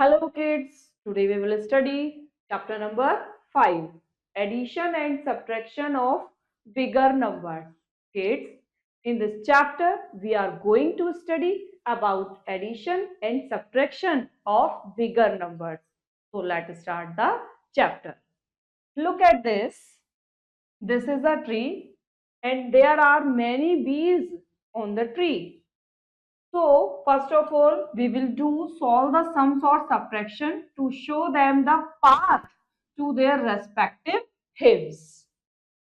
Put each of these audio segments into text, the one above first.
Hello kids, today we will study chapter number 5, addition and subtraction of bigger numbers. Kids, in this chapter we are going to study about addition and subtraction of bigger numbers. So let's start the chapter. Look at this. This is a tree and there are many bees on the tree. So first of all, we will do solve the sums or subtraction to show them the path to their respective hives.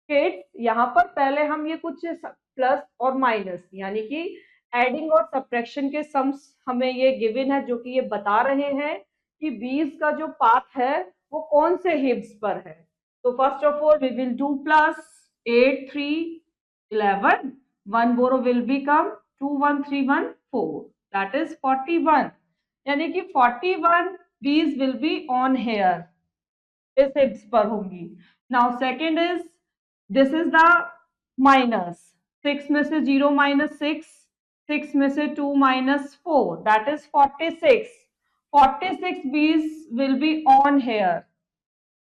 Kids, यहाँ पर पहले हम ये कुछ plus और minus यानी कि adding और सब्ट्रैक्शन के सम्स हमें ये गिवन है जो कि ये बता रहे हैं कि 20 का जो पाथ है वो कौन से हिव्स पर है. तो first of all we will do plus 8 3 11 1 borrow will become 2 1 3 1 4 that is 41 यानी कि 41 bees will be on here इस हिप्स पर होंगी. Now second is this is the minus 6 में से 0 माइनस 6 में से 2 minus 4 that is 46 bees will be on here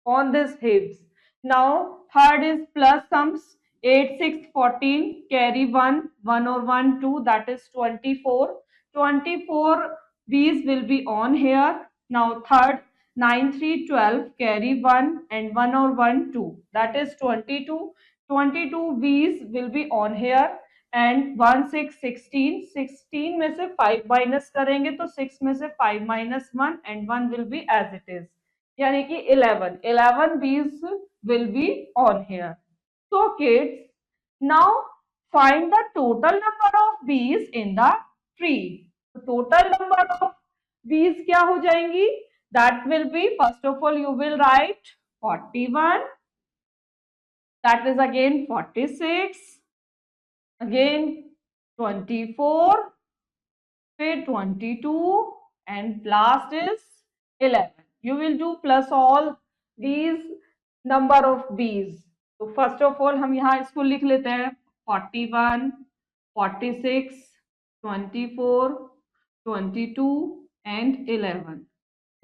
on this hips. Now third is plus sums 8 6 14 carry 1 or 1 2 that is 24 bees will be on here. Now third 9 3 12 carry 1 and 1 or 1 2 that is 22 bees will be on here and 1 6 16 में से 5 minus करेंगे तो 6 में से 5 minus 1 and 1 will be as it is यानी कि 11 bees will be on here. So kids, now find the total number of bees in the tree. Total number of bees क्या हो जाएंगी? That will be, first of all you will write 41, that is again 46, again 24, फिर 22 and last is 11. You will do plus all these number of bees. तो first of all हम यहाँ इसको लिख लेते हैं 41, 46, 24, 22 and 11.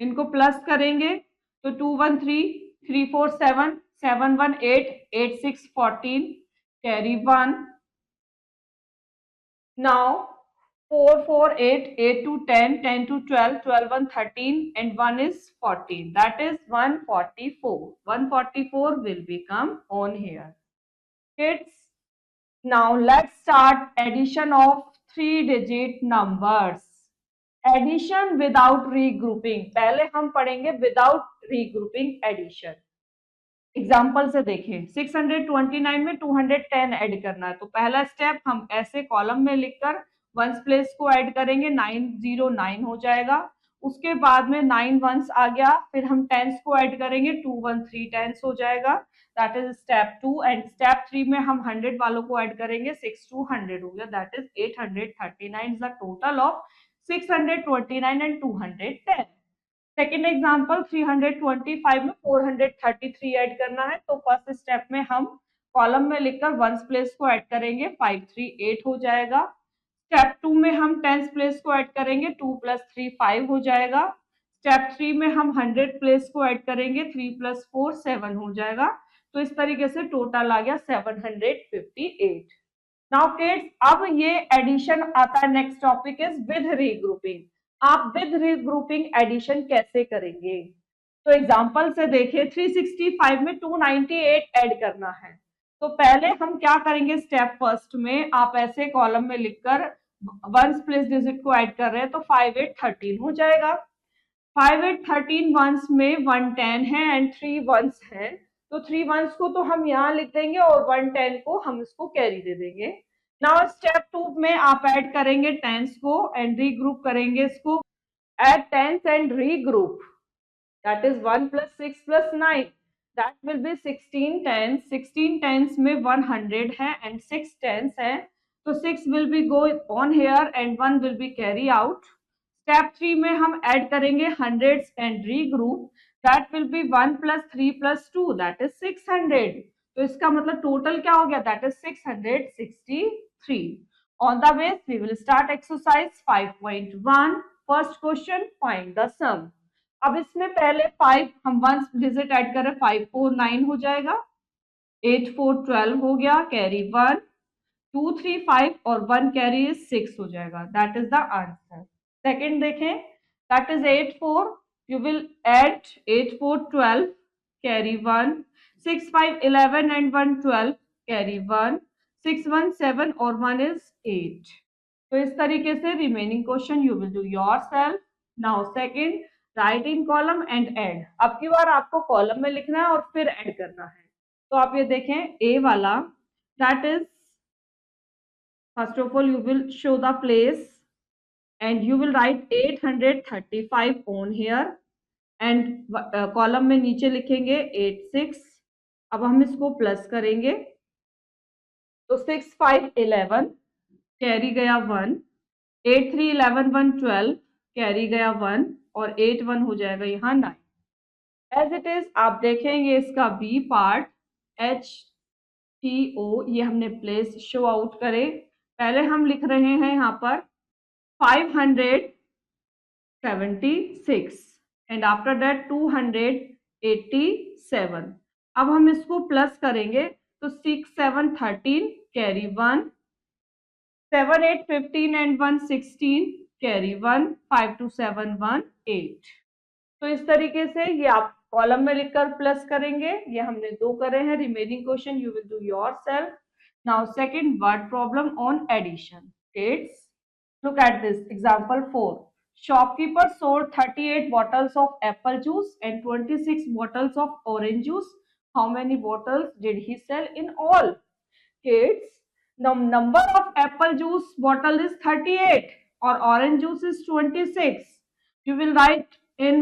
इनको प्लस करेंगे तो 2 1 3 3 4 7 7 1 8 8 6 14 carry 1. Now 4 4 8 8 to 10 10 to 12 12 1 13 and 1 is 14 that is 144 will become on here. Kids, now let's start addition of 3-digit numbers. Addition without regrouping. पहले हम पढ़ेंगे without regrouping addition. एग्जाम्पल से देखें 629 में 210 ऐड करना है तो पहला स्टेप हम ऐसे कॉलम में लिखकर वंस प्लेस को ऐड करेंगे 909 हो जाएगा. उसके बाद में 9 वंस आ गया फिर हम टेंस को ऐड करेंगे 213 टेंस हो जाएगा. That is step 2 and step 3 में हम 100 वालों को ऐड करेंगे 6 to 100 हो गया that is 839 is the total of 629 and 210. Second example 325 में 433 ऐड करना है तो फर्स्ट स्टेप में हम कॉलम में लिखकर वंस प्लेस को ऐड करेंगे 538 हो जाएगा. स्टेप 2 में हम टेंस प्लेस को ऐड करेंगे 2 + 3 5 हो जाएगा. स्टेप 3 में हम 100 प्लेस को ऐड करेंगे 3 + 4 7 हो जाएगा. तो इस तरीके से टोटल आ गया 758. नाउ किड्स, अब ये एडिशन आता है. Next topic is with regrouping. आप विद रीग्रुपिंग एडिशन कैसे करेंगे? तो एग्जांपल से देखिए 365 में 298 ऐड करना है तो पहले हम क्या करेंगे स्टेप फर्स्ट में आप ऐसे कॉलम में लिखकर वंस प्लेस डिजिट को ऐड कर रहे हैं तो 5813 हो जाएगा. 5813 वंस में 110 है एंड 3 वंस है तो 3 वंस को तो हम यहाँ लिख देंगे और 110 को हम इसको कैरी दे देंगे. नाउ स्टेप 2 में आप ऐड करेंगे टेंस को एंड रीग्रुप करेंगे इसको. Add tens and regroup that is 1 + 6 + 9 that will be 16 tens. 16 tens में 100 है एंड 6 टेंस है तो 6 will be go on here and 1 will be carry out. Step 3 में हम ऐड करेंगे hundreds and regroup that will be 1 + 3 + 2 that is 600. तो इसका मतलब टोटल क्या हो गया that is 663. On the base we will start exercise 5.1. First question, find the sum. अब इसमें पहले 5 हम 1 डिजिट ऐड कर रहे हैं, 5 4 9 हो जाएगा, 8 4 12 हो गया, कैरी 1, 2 3 5 और 1 कैरी इज 6 हो जाएगा। That is the answer. Second देखें, that is 8 4, you will add 8 4 12 carry 1, 6 5 11 and 1 12 carry 1, 6 1 7 और 1 is 8। तो इस तरीके से remaining question you will do yourself. Now second, right in column and add. अब की बार आपको कॉलम में लिखना है और फिर ऐड करना है। तो आप ये देखें, ए वाला that is, first of all you will show the place and you will write 835 on here and column में नीचे लिखेंगे 86। अब हम इसको प्लस करेंगे तो 6 5 11 कैरी गया 1, 8 3 11 1 12 कैरी गया 1 और 8 1 हो जाएगा यहाँ 9। एज इट इज आप देखेंगे इसका B part H T O, ये हमने प्लेस शो आउट करे। पहले हम लिख रहे हैं यहाँ पर 576 एंड आफ्टर दैट 287। अब हम इसको प्लस करेंगे तो 6 7 13 कैरी 1, 7 8 15 एंड 1 16 कैरी 1, 5 2 7 1 8। तो इस तरीके से ये आप कॉलम में लिखकर प्लस करेंगे। ये हमने 2 करे हैं। Remaining question you will do yourself. Now second word problem on addition. It's, look at this example 4. Shopkeeper sold 38 bottles of apple juice and 26 bottles of orange juice. How many bottles did he sell in all? Kids, the number of apple juice bottle is 38 or orange juice is 26. You will write in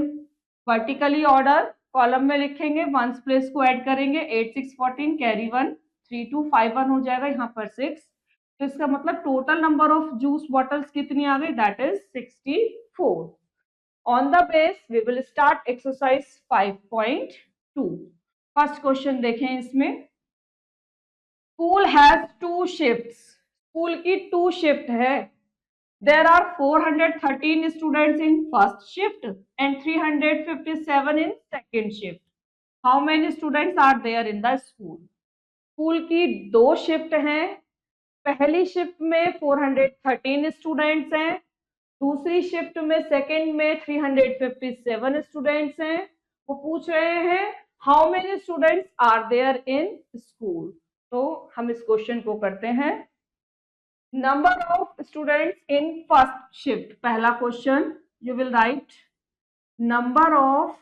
vertically order, column में लिखेंगे, once place को add करेंगे, 8 6 14 carry 1, 3 2 5 1 हो जाएगा यहाँ पर 6। तो इसका मतलब total number of juice bottles कितनी आ गई, that is 64। On the base we will start exercise 5.2। First question देखें, इसमें स्कूल हैज 2 शिफ्ट्स, स्कूल की 2 शिफ्ट है। There are 413 students in first shift and 357 in second shift. How many students are there in the school? School की 2 shift हैं। पहली shift में 413 students हैं, दूसरी शिफ्ट में सेकंड में 357 स्टूडेंट्स हैं। वो पूछ रहे हैं how many students are there in school. तो हम इस क्वेश्चन को करते हैं। Number of students in first shift, पहला question you will write number of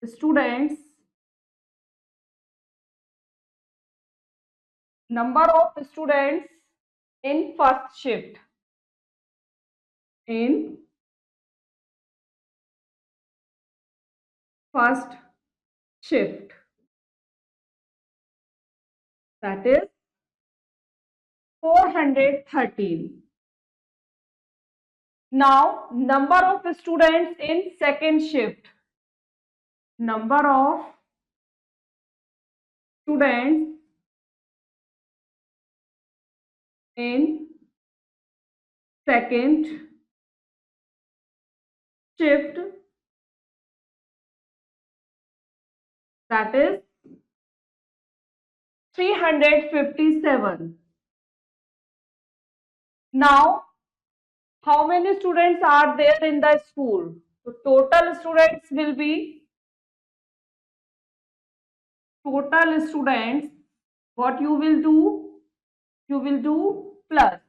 students, number of students in first shift, in first shift, that is 413. Now number of students in second shift, number of students in second shift, that is 357. Now how many students are there in the school? So total students will be, total students, what you will do, you will do plus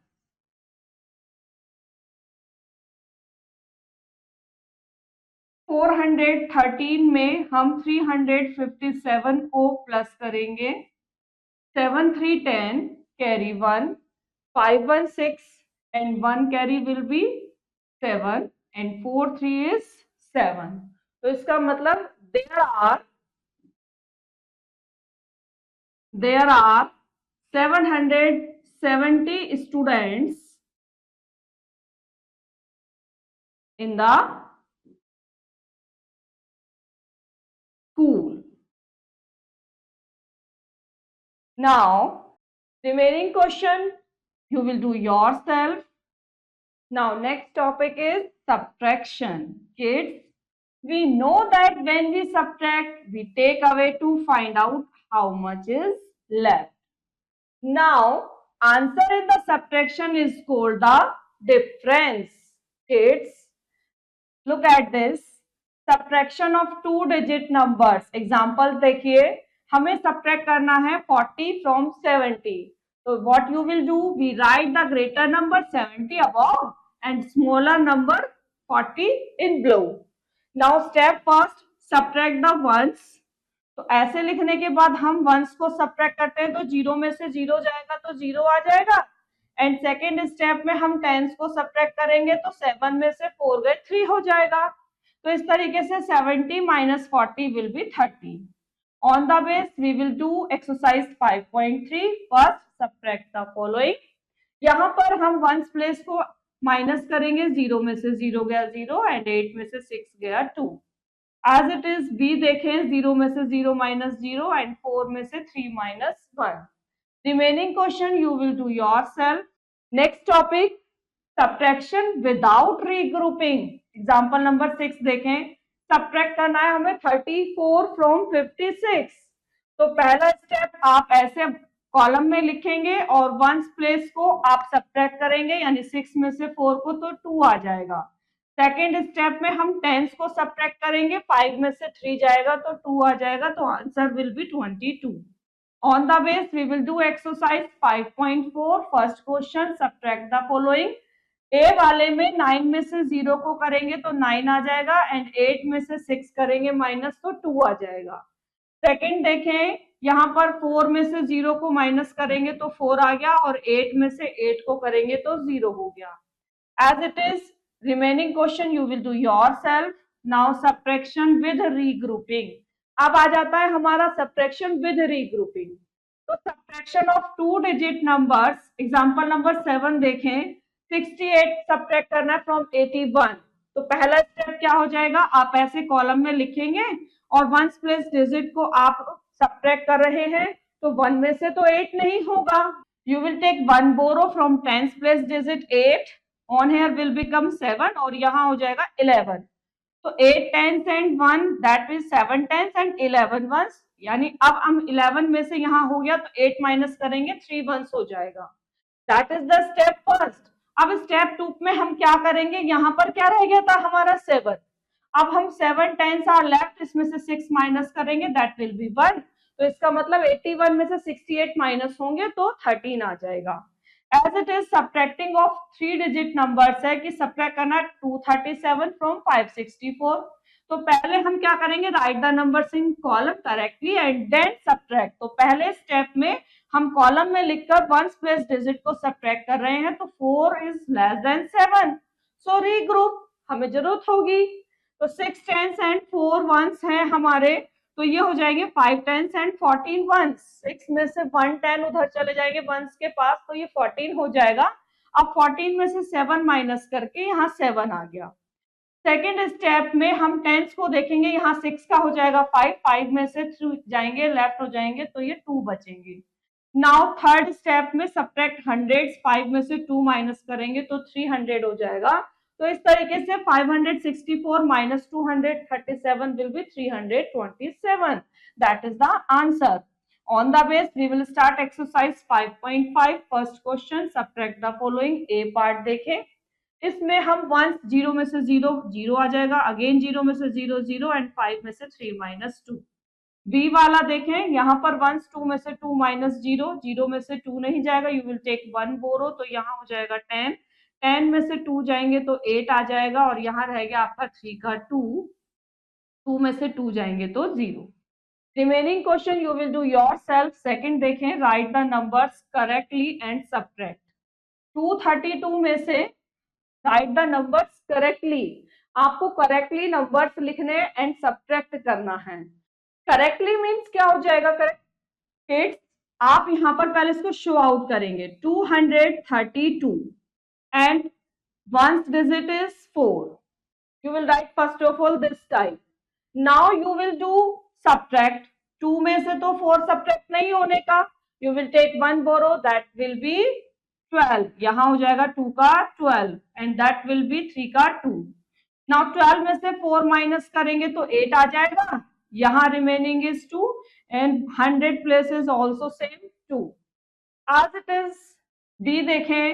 413 में हम 357 को plus करेंगे, 7 3 10 carry 1, 5 1 6 and 1 carry will be 7 and 4 3 is 7। तो इसका मतलब there are 770 students in the school. Now remaining question you will do yourself. Now next topic is subtraction. Kids, We know that when we subtract, we take away to find out how much is left. Now, answer in the subtraction is called the difference. Kids, look at this. Subtraction of two digit numbers. Example देखिए, हमें subtract करना है 40 from 70. So what you will do? We write the greater number 70 above and smaller number 40 in below. Now step first, subtract the ones. तो ऐसे लिखने के बाद हम वंस को सब्ट्रैक्ट करते हैं तो जीरो में से जीरो जाएगा तो जीरो आ जाएगा. एंड सेकेंड स्टेप में हम टेंस को सब्ट्रैक्ट करेंगे तो 7 में से 4 गए 3 हो जाएगा. तो इस तरीके से 70 minus 40 will be 30. On the base we will do exercise 5.3. First subtract the following. यहाँ पर हम वंस प्लेस को माइनस करेंगे, जीरो में से जीरो गया जीरो एंड 8 में से 6 गया 2. एज इट इज बी देखें, जीरो में से जीरो माइनस जीरो एंड 4 में से 3 minus 1. Remaining question you will do yourself. Next topic, subtraction without regrouping. Example number 6 देखें. सब्ट्रैक्ट करना है हमें 34 फ्रॉम 56. तो पहला स्टेप आप ऐसे कॉलम में लिखेंगे और वंस प्लेस को आप सब्ट्रैक्ट करेंगे, यानी 6 में से 4 को तो 2 आ जाएगा. सेकेंड स्टेप में हम टेंस को सब्ट्रैक्ट करेंगे, 5 में से 3 जाएगा तो 2 आ जाएगा, तो answer will be 22. On the base, we will do exercise 5.4. First question, subtract the following. A वाले में 9 में से 0 को करेंगे तो 9 आ जाएगा एंड 8 में से 6 करेंगे माइनस तो 2 आ जाएगा. सेकंड देखें, यहाँ पर 4 में से 0 को माइनस करेंगे तो 4 आ गया और 8 में से 8 को करेंगे तो 0 हो गया. As it is, remaining question you will do yourself. Now subtraction with regrouping. अब आ जाता है हमारा सब्ट्रैक्शन विद रीग्रुपिंग. तो subtraction of two digit numbers. Example number 7 देखें. 68 सब्ट्रैक्ट करना है फ्रॉम 81. तो पहला स्टेप क्या हो जाएगा, आप ऐसे कॉलम में लिखेंगे और वंस प्लेस डिजिट को आप सब्ट्रैक्ट कर रहे हैं तो 1 में से तो 8 नहीं होगा. You will take 1 borrow from tens place digit 8. On here will become 7 और यहाँ हो जाएगा 11. तो 8 tens and 1 that is 7 tens and 11 ones. यानी अब हम 11 में से यहाँ हो गया तो 8 माइनस करेंगे 3 वंस हो जाएगा. That is the step first. अब स्टेप 2 में हम क्या करेंगे, यहाँ पर क्या रह गया था हमारा 7. अब हम 7 टेंस आर लेफ्ट, इसमें से 6 माइनस करेंगे दैट विल बी 1. तो इसका मतलब 81 में से 68 माइनस होंगे तो 13 आ जाएगा. As it is subtracting of 3 digit numbers है कि सब्ट्रैक्ट करना 237 फ्रॉम 564. तो पहले हम क्या करेंगे, right the numbers in column correctly and then subtract. तो पहले स्टेप में हम कॉलम में लिखकर वंस प्लेस डिजिट को सब्ट्रैक्ट कर रहे हैं. तो 4 is less than 7, so regroup हमें जरूरत होगी. तो 6 टेंस एंड 4 वंस हैं हमारे, तो ये हो जाएंगे 5 टेंस एंड 14 वंस. 6 में से 1 10 उधर चले जाएंगे वंस के पास तो ये 14 हो जाएगा. अब 14 में से 7 माइनस करके यहाँ 7 आ गया. सेकेंड स्टेप में हम टेंस को देखेंगे, यहाँ 6 का हो जाएगा 5, 5 में से 3 जाएंगे लेफ्ट हो जाएंगे तो ये 2 बचेंगे. नाउ थर्ड स्टेप में सब्ट्रैक्ट हंड्रेड्स, 5 में से 2 माइनस करेंगे तो 300 हो जाएगा. तो इस तरीके से 564 minus 237 will be 327. That is the answer. On the base, we will start exercise 5.5. First question, subtract the following. A part देखें. इसमें हम 1 0 में से 0 0 आ जाएगा, अगेन 0 में से 0 0 एंड 5 में से 3 माइनस 2. बी वाला देखें, यहाँ पर 1 2 में से 2 माइनस 0 0 में से 2 नहीं जाएगा, यू विल टेक 1 बोरो तो यहाँ हो जाएगा 10. 10 में से 2 जाएंगे तो 8 आ जाएगा और यहाँ रहेगा आपका 3 का 2. 2 में से 2 जाएंगे तो 0. Remaining question you will do yourself. Second देखें, write the numbers correctly and subtract. 232 में से राइट द नंबर्स करेक्टली. आपको करेक्टली नंबर्स लिखने एंड सब्ट्रैक्ट करना है. करेक्टली मीन्स क्या हो जाएगा करेक्ट. आप यहाँ पर पहले इसको शो आउट करेंगे. 232 and one's digit is 4. You will write first of all this type. Now you will do subtract. 2 में से तो 4 subtract नहीं होने का. You will take 1 borrow that will be 12. यहाँ हो जाएगा 2 का 12 and that will be 3 का 2. नाउ 12 में से 4 माइनस करेंगे तो 8 आ जाएगा, यहाँ remaining is 2 and 100 places also same 2 as it is. D देखें,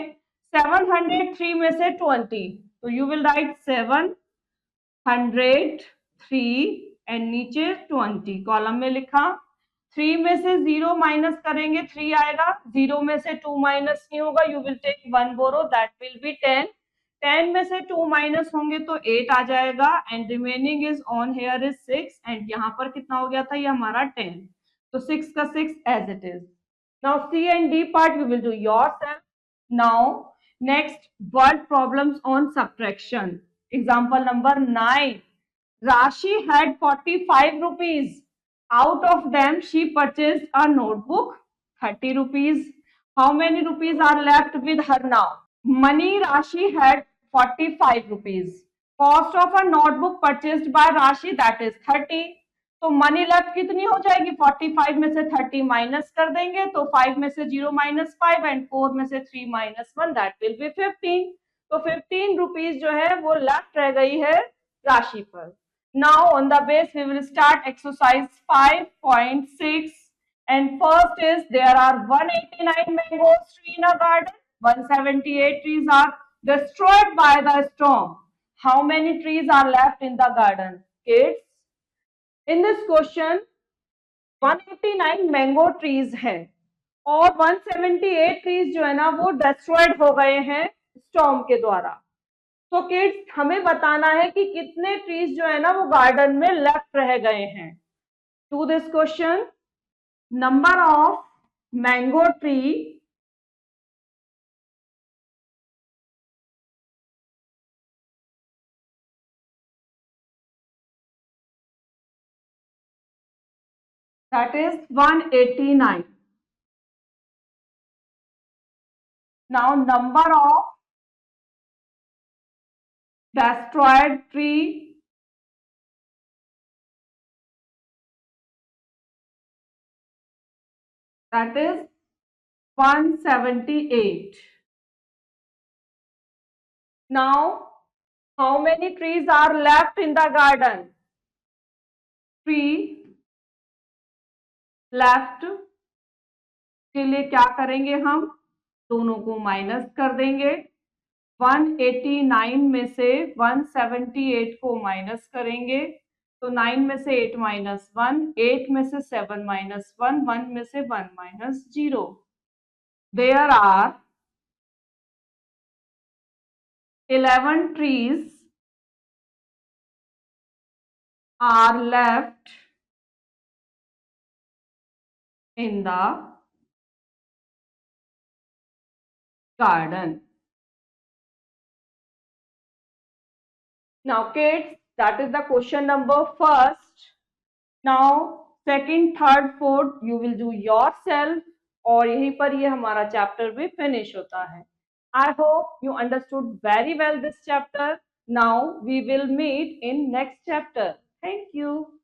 703 में से 20, तो यू विल राइट 703 एंड नीचे 20 कॉलम में लिखा। 3 में से 0 माइनस करेंगे 3 आएगा, 0 में से 2 माइनस नहीं होगा, you will take 1 borrow, that will be 10। 10 में से 2 माइनस होंगे तो 8 आ जाएगा and remaining is on here is 6 and यहाँ पर कितना हो गया था, ये हमारा 10, तो 6 का 6 as it is. Now C and D part you will do yourself. Now next word problems on subtraction. Example number 9. Rashi had 45 rupees. Out of them she purchased a notebook 30 rupees. How many rupees are left with her now? Money Rashi had 45 rupees. Cost of a notebook purchased by Rashi that is 30. तो money left कितनी हो जाएगी, 45 में से 30 minus कर देंगे तो 5 में से 0 माइनस 5 एंड 4 में से 3 माइनस 1 दैट विल बी 15। तो 15 रुपीज जो है वो लेफ्ट रह गई है राशि पर। Now on the base we will start exercise 5.6 and first is there are 189 mangoes tree in a garden, 178 trees are destroyed by the storm. How many trees are left in the garden? Kids, in this question 189 mango trees है और 178 trees जो है ना वो destroyed हो गए हैं storm के द्वारा। तो किड्स हमें बताना है कि कितने ट्रीज जो है ना वो गार्डन में लेफ्ट रह गए हैं। To this question, number of mango tree that is 189. Now number of destroyed tree that is 178. Now how many trees are left in the garden? 3 left के लिए क्या करेंगे, हम दोनों को माइनस कर देंगे। 189 में से 178 को माइनस करेंगे तो 9 में से 8 माइनस 1, 8 में से 7 माइनस 1, 1 में से 1 minus 0। There are 11 trees are left in the garden. Now kids, that is the question number first. Now second, third, fourth you will do yourself और यहीं पर ये हमारा चैप्टर भी फिनिश होता है। I hope you understood very well this chapter. Now we will meet in next chapter. Thank you.